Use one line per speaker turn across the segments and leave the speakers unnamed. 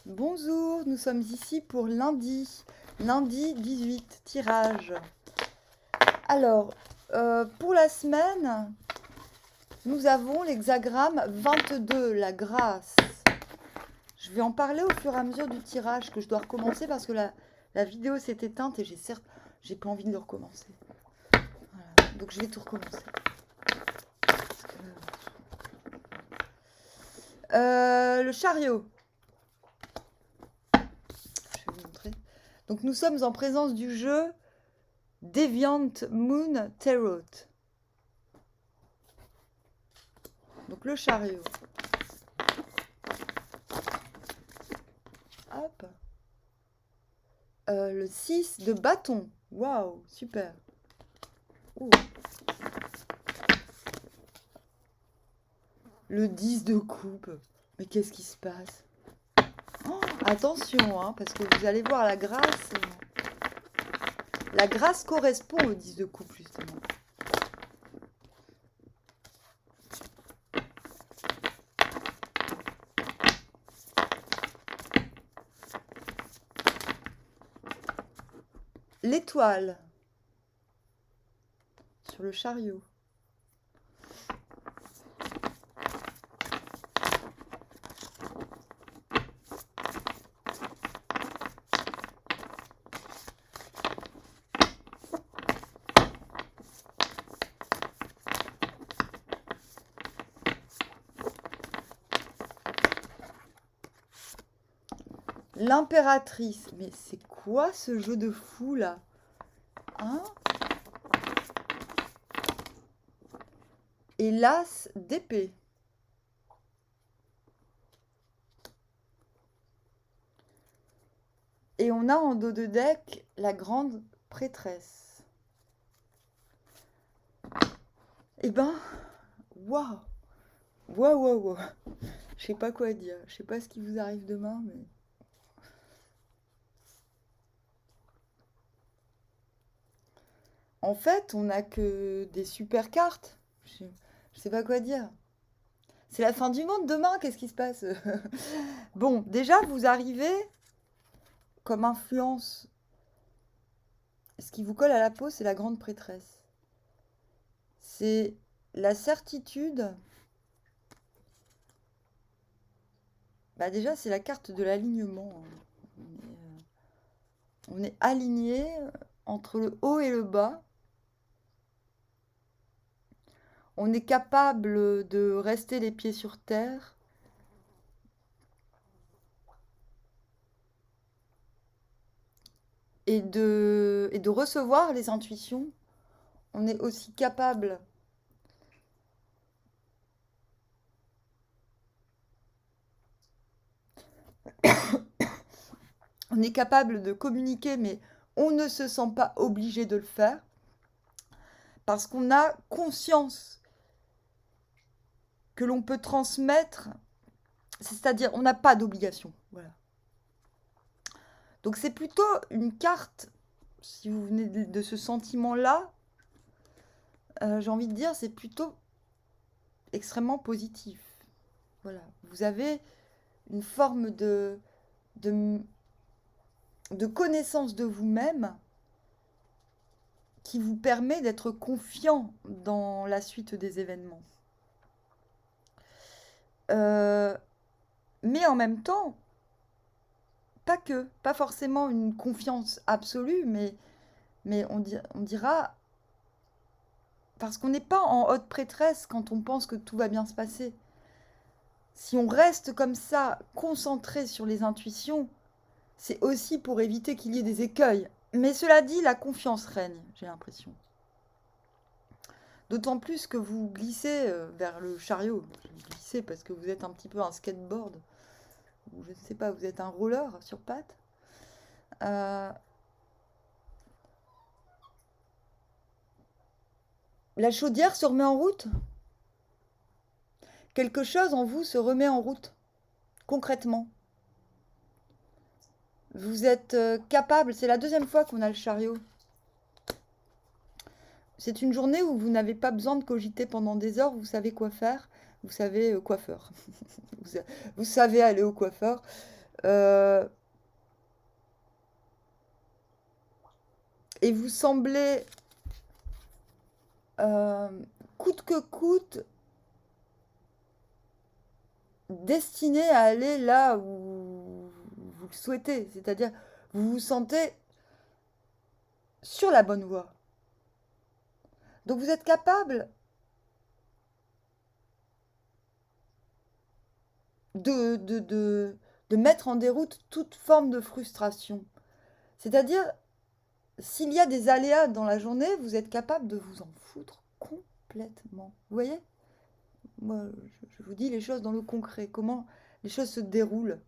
Bonjour, nous sommes ici pour lundi 18, tirage. Alors, pour la semaine, nous avons l'hexagramme 22, la grâce. Je vais en parler au fur et à mesure du tirage que je dois recommencer parce que la vidéo s'est éteinte et j'ai pas envie de le recommencer. Voilà, donc je vais tout recommencer. Le chariot. Je vais vous montrer. Donc nous sommes en présence du jeu Deviant Moon Tarot. Donc le chariot. Hop. Le 6 de bâton. Waouh, super. Ouh. Le 10 de coupe. Mais qu'est-ce qui se passe? Oh, attention, hein, parce que vous allez voir la grâce. La grâce correspond au 10 de coupe, justement. L'étoile sur le chariot. L'impératrice. Mais c'est quoi ce jeu de fou là? Hein? Et l'as d'épée. Et on a en dos de deck la grande prêtresse. Eh ben, waouh! Waouh, waouh, waouh! Je sais pas quoi dire. Je sais pas ce qui vous arrive demain, mais. En fait, on n'a que des super cartes. Je sais pas quoi dire. C'est la fin du monde demain, qu'est-ce qui se passe? Bon, déjà, vous arrivez comme influence. Ce qui vous colle à la peau, c'est la grande prêtresse. C'est la certitude. Bah déjà, c'est la carte de l'alignement. On est aligné entre le haut et le bas. On est capable de rester les pieds sur terre. Et de recevoir les intuitions. On est aussi capable de communiquer, mais on ne se sent pas obligé de le faire parce qu'on a conscience que l'on peut transmettre, c'est-à-dire on n'a pas d'obligation. Voilà. Donc c'est plutôt une carte, si vous venez de ce sentiment-là, j'ai envie de dire, c'est plutôt extrêmement positif. Voilà. Vous avez une forme de connaissance de vous-même qui vous permet d'être confiant dans la suite des événements. Mais en même temps, pas forcément une confiance absolue, mais on dira, parce qu'on n'est pas en haute prêtresse quand on pense que tout va bien se passer. Si on reste comme ça, concentré sur les intuitions, c'est aussi pour éviter qu'il y ait des écueils. Mais cela dit, la confiance règne, j'ai l'impression. D'autant plus que vous glissez vers le chariot. Vous glissez parce que vous êtes un petit peu un skateboard. Ou je ne sais pas, vous êtes un roller sur pattes. La chaudière se remet en route. Quelque chose en vous se remet en route, concrètement. Vous êtes capable, c'est la deuxième fois qu'on a le chariot. C'est une journée où vous n'avez pas besoin de cogiter pendant des heures, vous savez quoi faire, vous savez coiffeur. Vous savez aller au coiffeur. Euh, et vous semblez, euh, coûte que coûte, destiné à aller là où vous le souhaitez. C'est-à-dire, vous vous sentez sur la bonne voie. Donc vous êtes capable de mettre en déroute toute forme de frustration. C'est-à-dire, s'il y a des aléas dans la journée, vous êtes capable de vous en foutre complètement. Vous voyez? Moi, je vous dis les choses dans le concret, comment les choses se déroulent.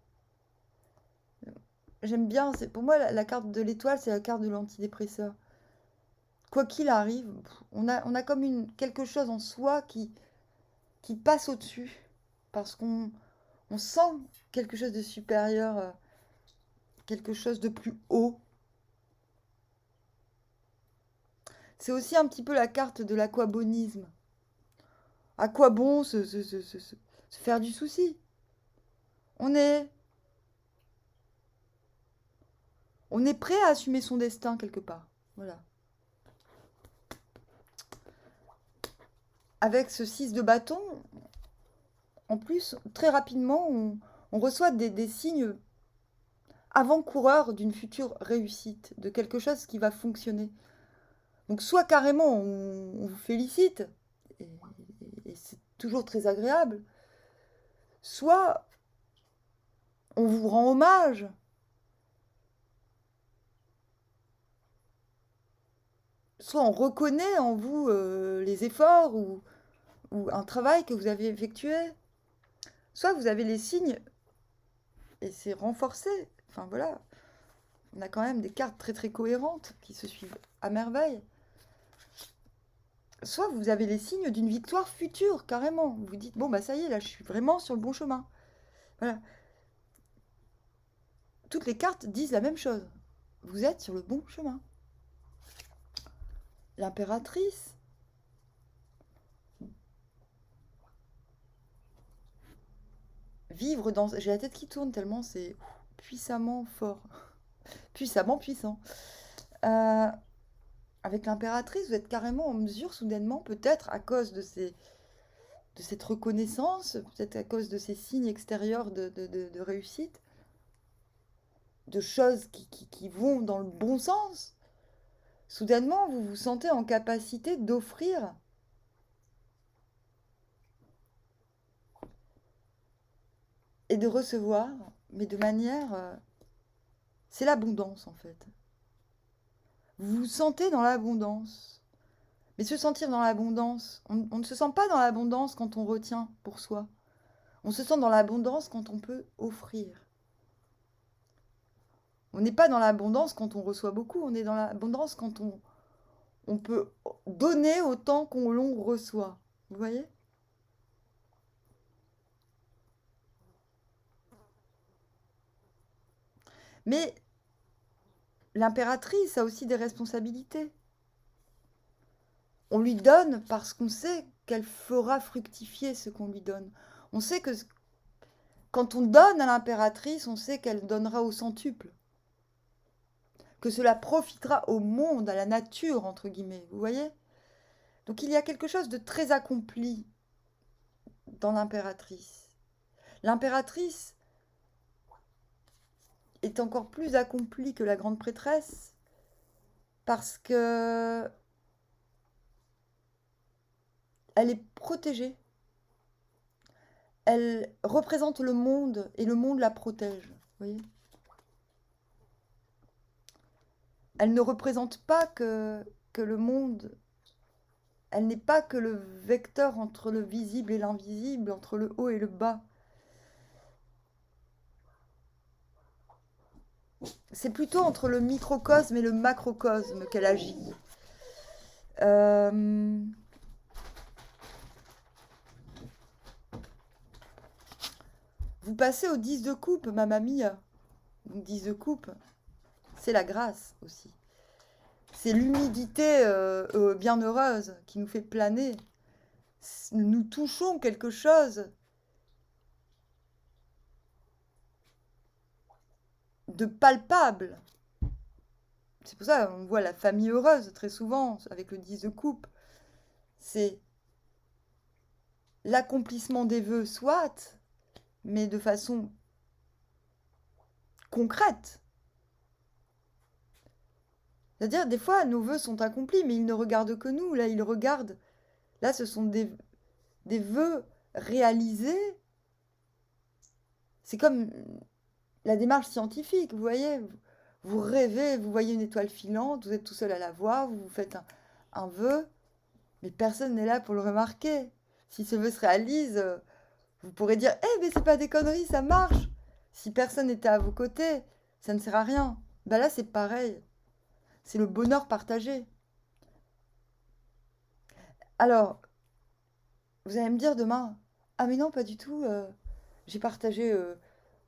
J'aime bien, c'est pour moi la carte de l'étoile, c'est la carte de l'antidépresseur. Quoi qu'il arrive, on a comme quelque chose en soi qui passe au-dessus, parce qu'on sent quelque chose de supérieur, quelque chose de plus haut. C'est aussi un petit peu la carte de l'aquabonisme. À quoi bon se faire du souci? On est, on est prêt à assumer son destin quelque part. Voilà. Avec ce 6 de bâton, en plus, très rapidement, on reçoit des signes avant-coureurs d'une future réussite, de quelque chose qui va fonctionner. Donc soit carrément on vous félicite, et, et c'est toujours très agréable, soit on vous rend hommage, soit on reconnaît en vous les efforts ou un travail que vous avez effectué, soit vous avez les signes et c'est renforcé. Enfin voilà, on a quand même des cartes très très cohérentes qui se suivent à merveille. Soit vous avez les signes d'une victoire future, carrément. Vous vous dites, bon bah ça y est, là je suis vraiment sur le bon chemin. Voilà. Toutes les cartes disent la même chose. Vous êtes sur le bon chemin. L'impératrice. Vivre dans... J'ai la tête qui tourne tellement c'est puissamment fort. Puissamment puissant. Euh, avec l'impératrice, vous êtes carrément en mesure, soudainement, peut-être à cause de cette reconnaissance, peut-être à cause de ces signes extérieurs de réussite, de choses qui vont dans le bon sens. Soudainement, vous vous sentez en capacité d'offrir et de recevoir, mais de manière... c'est l'abondance, en fait. Vous vous sentez dans l'abondance. Mais se sentir dans l'abondance, on ne se sent pas dans l'abondance quand on retient pour soi. On se sent dans l'abondance quand on peut offrir. On n'est pas dans l'abondance quand on reçoit beaucoup, on est dans l'abondance quand on peut donner autant qu'on l'on reçoit. Vous voyez? Mais l'impératrice a aussi des responsabilités. On lui donne parce qu'on sait qu'elle fera fructifier ce qu'on lui donne. On sait que quand on donne à l'impératrice, on sait qu'elle donnera au centuple. Que cela profitera au monde, à la nature, entre guillemets. Vous voyez? Donc il y a quelque chose de très accompli dans l'impératrice. L'impératrice est encore plus accomplie que la grande prêtresse parce que elle est protégée. Elle représente le monde et le monde la protège. Vous voyez? Elle ne représente pas que le monde. Elle n'est pas que le vecteur entre le visible et l'invisible, entre le haut et le bas. C'est plutôt entre le microcosme et le macrocosme qu'elle agit. Euh, Vous passez au 10 de coupe, mamma mia. Donc 10 de coupe, c'est la grâce aussi. C'est l'humidité bienheureuse qui nous fait planer. Nous touchons quelque chose de palpable. C'est pour ça qu'on voit la famille heureuse très souvent avec le 10 de coupe. C'est l'accomplissement des vœux, soit, mais de façon concrète. C'est-à-dire, des fois, nos vœux sont accomplis, mais ils ne regardent que nous. Là, ils regardent. Là, ce sont des vœux réalisés. C'est comme la démarche scientifique, vous voyez. Vous rêvez, vous voyez une étoile filante, vous êtes tout seul à la voir, vous faites un vœu, mais personne n'est là pour le remarquer. Si ce vœu se réalise, vous pourrez dire « Eh, mais c'est pas des conneries, ça marche !» Si personne n'était à vos côtés, ça ne sert à rien. Ben là, c'est pareil. C'est le bonheur partagé. Alors, vous allez me dire demain, ah mais non, pas du tout, j'ai partagé,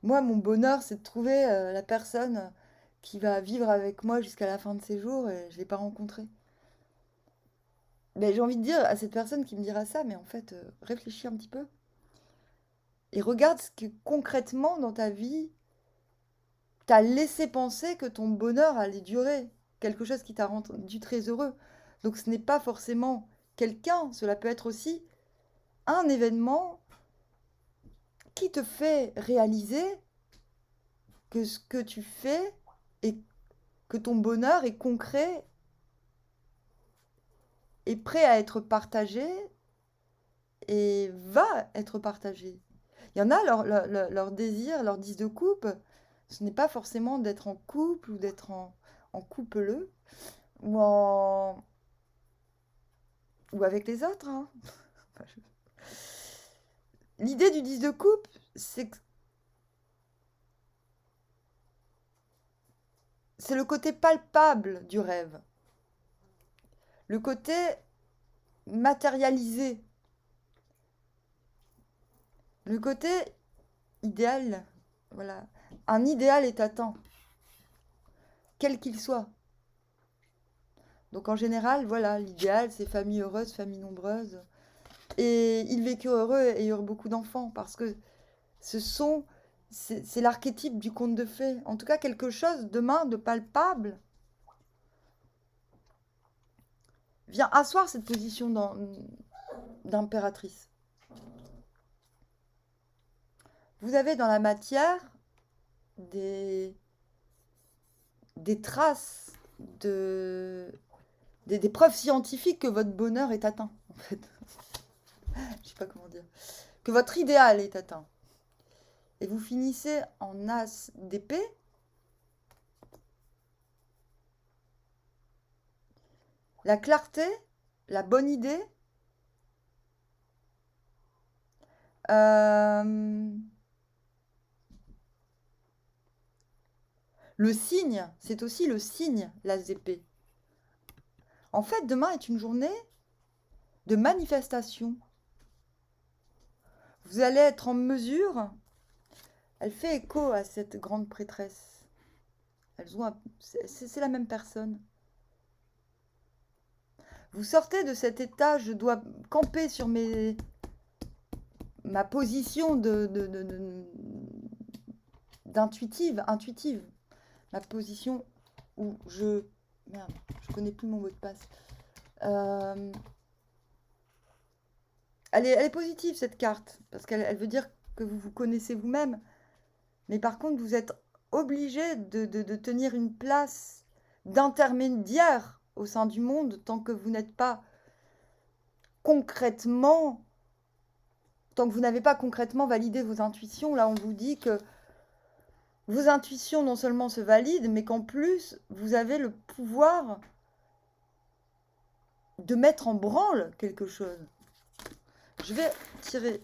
moi, mon bonheur, c'est de trouver la personne qui va vivre avec moi jusqu'à la fin de ses jours et je ne l'ai pas rencontrée. Mais j'ai envie de dire à cette personne qui me dira ça, mais en fait, réfléchis un petit peu. Et regarde ce que concrètement dans ta vie t'a laissé penser que ton bonheur allait durer. Quelque chose qui t'a rendu très heureux. Donc ce n'est pas forcément quelqu'un, cela peut être aussi un événement qui te fait réaliser que ce que tu fais et que ton bonheur est concret est prêt à être partagé et va être partagé. Il y en a, leur désir, leur 10 de coupe, ce n'est pas forcément d'être en couple ou d'être en couple ou ou avec les autres. Hein. L'idée du 10 de coupe, c'est le côté palpable du rêve. Le côté matérialisé. Le côté idéal. Voilà. Un idéal est atteint. Quel qu'il soit. Donc en général, voilà, l'idéal, c'est famille heureuse, famille nombreuse. Et ils vécurent heureux et eurent beaucoup d'enfants. Parce que c'est l'archétype du conte de fées. En tout cas, quelque chose demain de palpable vient asseoir cette position d'impératrice. Vous avez dans la matière des traces des preuves scientifiques que votre bonheur est atteint, en fait. Je sais pas comment dire. Que votre idéal est atteint. Et vous finissez en as d'épée. La clarté, la bonne idée, le signe, c'est aussi le signe, l'as d'épée. En fait, demain est une journée de manifestation. Vous allez être en mesure, elle fait écho à cette grande prêtresse. C'est la même personne. Vous sortez de cet état, je dois camper sur ma position intuitive. Ma position où merde, je connais plus mon mot de passe. Elle est positive, cette carte, parce qu'elle veut dire que vous vous connaissez vous-même. Mais par contre, vous êtes obligé de tenir une place d'intermédiaire au sein du monde tant que vous n'êtes pas concrètement, tant que vous n'avez pas concrètement validé vos intuitions. Là, on vous dit que vos intuitions non seulement se valident, mais qu'en plus, vous avez le pouvoir de mettre en branle quelque chose. Je vais tirer.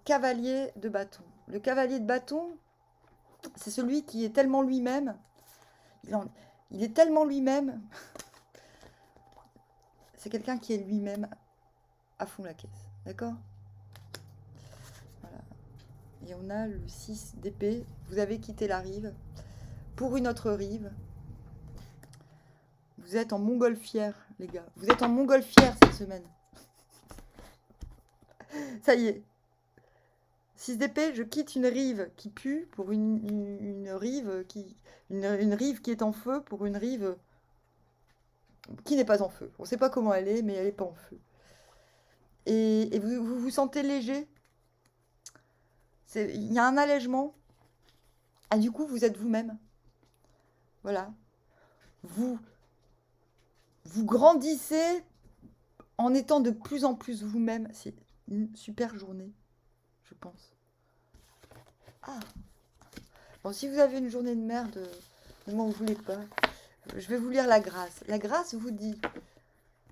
Cavalier de bâton. Le cavalier de bâton, c'est celui qui est tellement lui-même. Il est tellement lui-même. C'est quelqu'un qui est lui-même à fond la caisse. D'accord ? Voilà. Et on a le 6 d'épée. Vous avez quitté la rive pour une autre rive. Vous êtes en montgolfière, les gars. Vous êtes en montgolfière cette semaine. Ça y est. 6 d'épée, je quitte une rive qui pue pour une rive une rive qui est en feu pour une rive qui n'est pas en feu. On ne sait pas comment elle est, mais elle n'est pas en feu. Et vous vous sentez léger. Il y a un allègement. Ah, du coup, vous êtes vous-même. Voilà. Vous grandissez en étant de plus en plus vous-même. C'est une super journée, je pense. Ah. Bon, si vous avez une journée de merde, ne m'en voulez pas. Je vais vous lire la grâce. La grâce vous dit...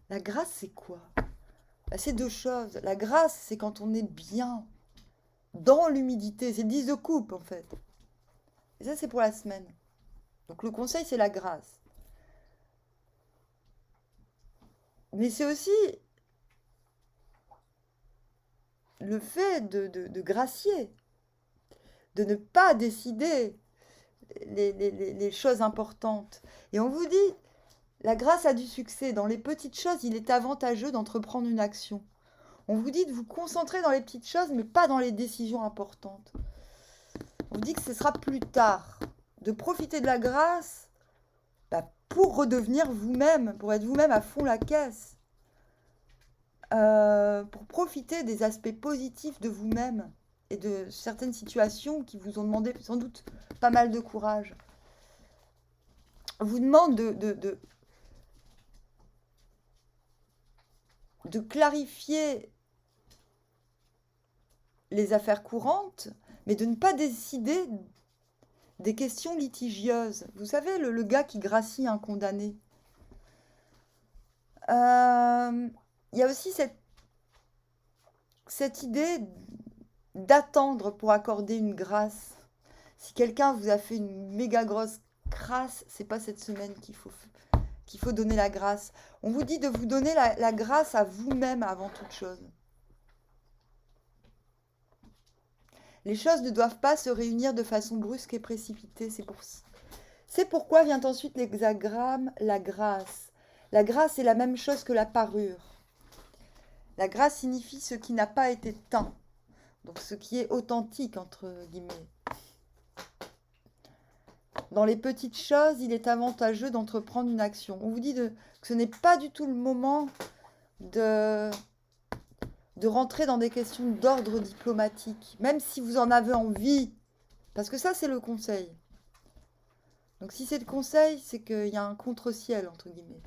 La grâce, c'est quoi? Bah, c'est deux choses. La grâce, c'est quand on est bien dans l'humidité. C'est le 10 de coupe, en fait. Et ça, c'est pour la semaine. Donc, le conseil, c'est la grâce. Mais c'est aussi le fait de gracier, de ne pas décider les choses importantes. Et on vous dit, la grâce a du succès. Dans les petites choses, il est avantageux d'entreprendre une action. On vous dit de vous concentrer dans les petites choses, mais pas dans les décisions importantes. On vous dit que ce sera plus tard. De profiter de la grâce pour redevenir vous-même, pour être vous-même à fond la caisse. Pour profiter des aspects positifs de vous-même et de certaines situations qui vous ont demandé sans doute pas mal de courage. On vous demande de clarifier les affaires courantes, mais de ne pas décider des questions litigieuses. Vous savez, le gars qui gracie un condamné. Il y a aussi cette idée d'attendre pour accorder une grâce. Si quelqu'un vous a fait une méga grosse crasse, c'est pas cette semaine qu'il faut donner la grâce. On vous dit de vous donner la grâce à vous-même avant toute chose. Les choses ne doivent pas se réunir de façon brusque et précipitée. C'est pourquoi vient ensuite l'hexagramme, la grâce. La grâce est la même chose que la parure. La grâce signifie ce qui n'a pas été teint, donc ce qui est authentique, entre guillemets. Dans les petites choses, il est avantageux d'entreprendre une action. On vous dit que ce n'est pas du tout le moment de rentrer dans des questions d'ordre diplomatique, même si vous en avez envie, parce que ça, c'est le conseil. Donc si c'est le conseil, c'est qu'il y a un contre-ciel, entre guillemets.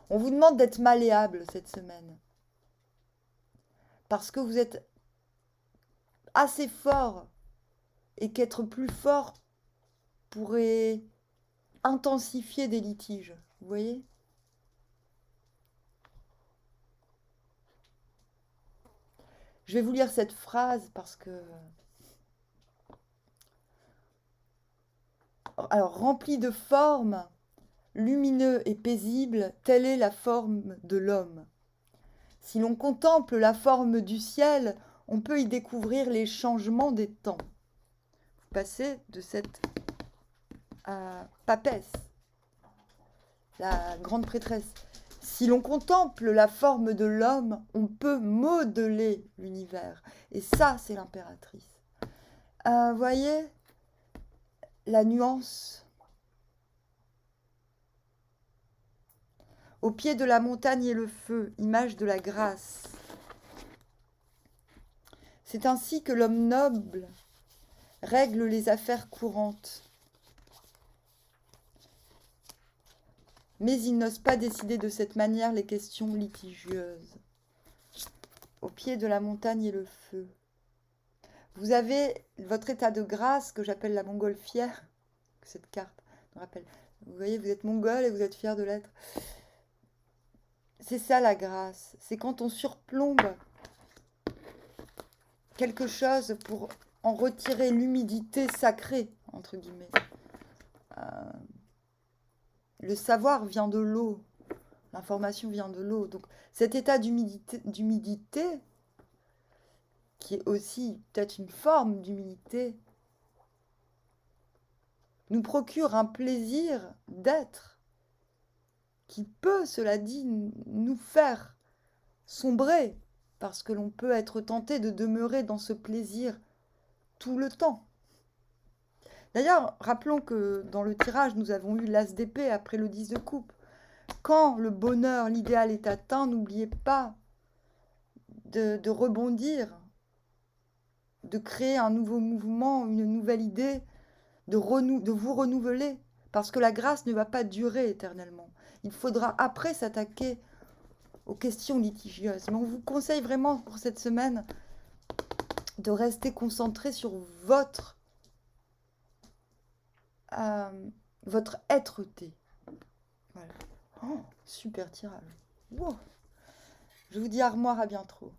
On vous demande d'être malléable cette semaine, parce que vous êtes assez fort, et qu'être plus fort pourrait intensifier des litiges, vous voyez ? Je vais vous lire cette phrase parce que... Alors, rempli de formes, lumineux et paisible, telle est la forme de l'homme. Si l'on contemple la forme du ciel, on peut y découvrir les changements des temps. Vous passez de cette papesse, la grande prêtresse. Si l'on contemple la forme de l'homme, on peut modeler l'univers. Et ça, c'est l'impératrice. Voyez la nuance. Au pied de la montagne et le feu, image de la grâce. C'est ainsi que l'homme noble règle les affaires courantes. Mais il n'ose pas décider de cette manière les questions litigieuses. Au pied de la montagne et le feu. Vous avez votre état de grâce que j'appelle la montgolfière. Cette carte me rappelle. Vous voyez, vous êtes mongol et vous êtes fier de l'être. C'est ça la grâce. C'est quand on surplombe quelque chose pour en retirer l'humidité sacrée, entre guillemets. Le savoir vient de l'eau. L'information vient de l'eau. Donc cet état d'humidité, qui est aussi peut-être une forme d'humilité, nous procure un plaisir d'être qui peut, cela dit, nous faire sombrer, parce que l'on peut être tenté de demeurer dans ce plaisir tout le temps. D'ailleurs, rappelons que dans le tirage, nous avons eu l'as d'épée après le 10 de coupe. Quand le bonheur, l'idéal est atteint, n'oubliez pas de rebondir, de créer un nouveau mouvement, une nouvelle idée, de vous renouveler, parce que la grâce ne va pas durer éternellement. Il faudra après s'attaquer aux questions litigieuses. Mais on vous conseille vraiment pour cette semaine de rester concentré sur votre être-té. Voilà. Oh, super tirage. Wow. Je vous dis armoire, à bientôt.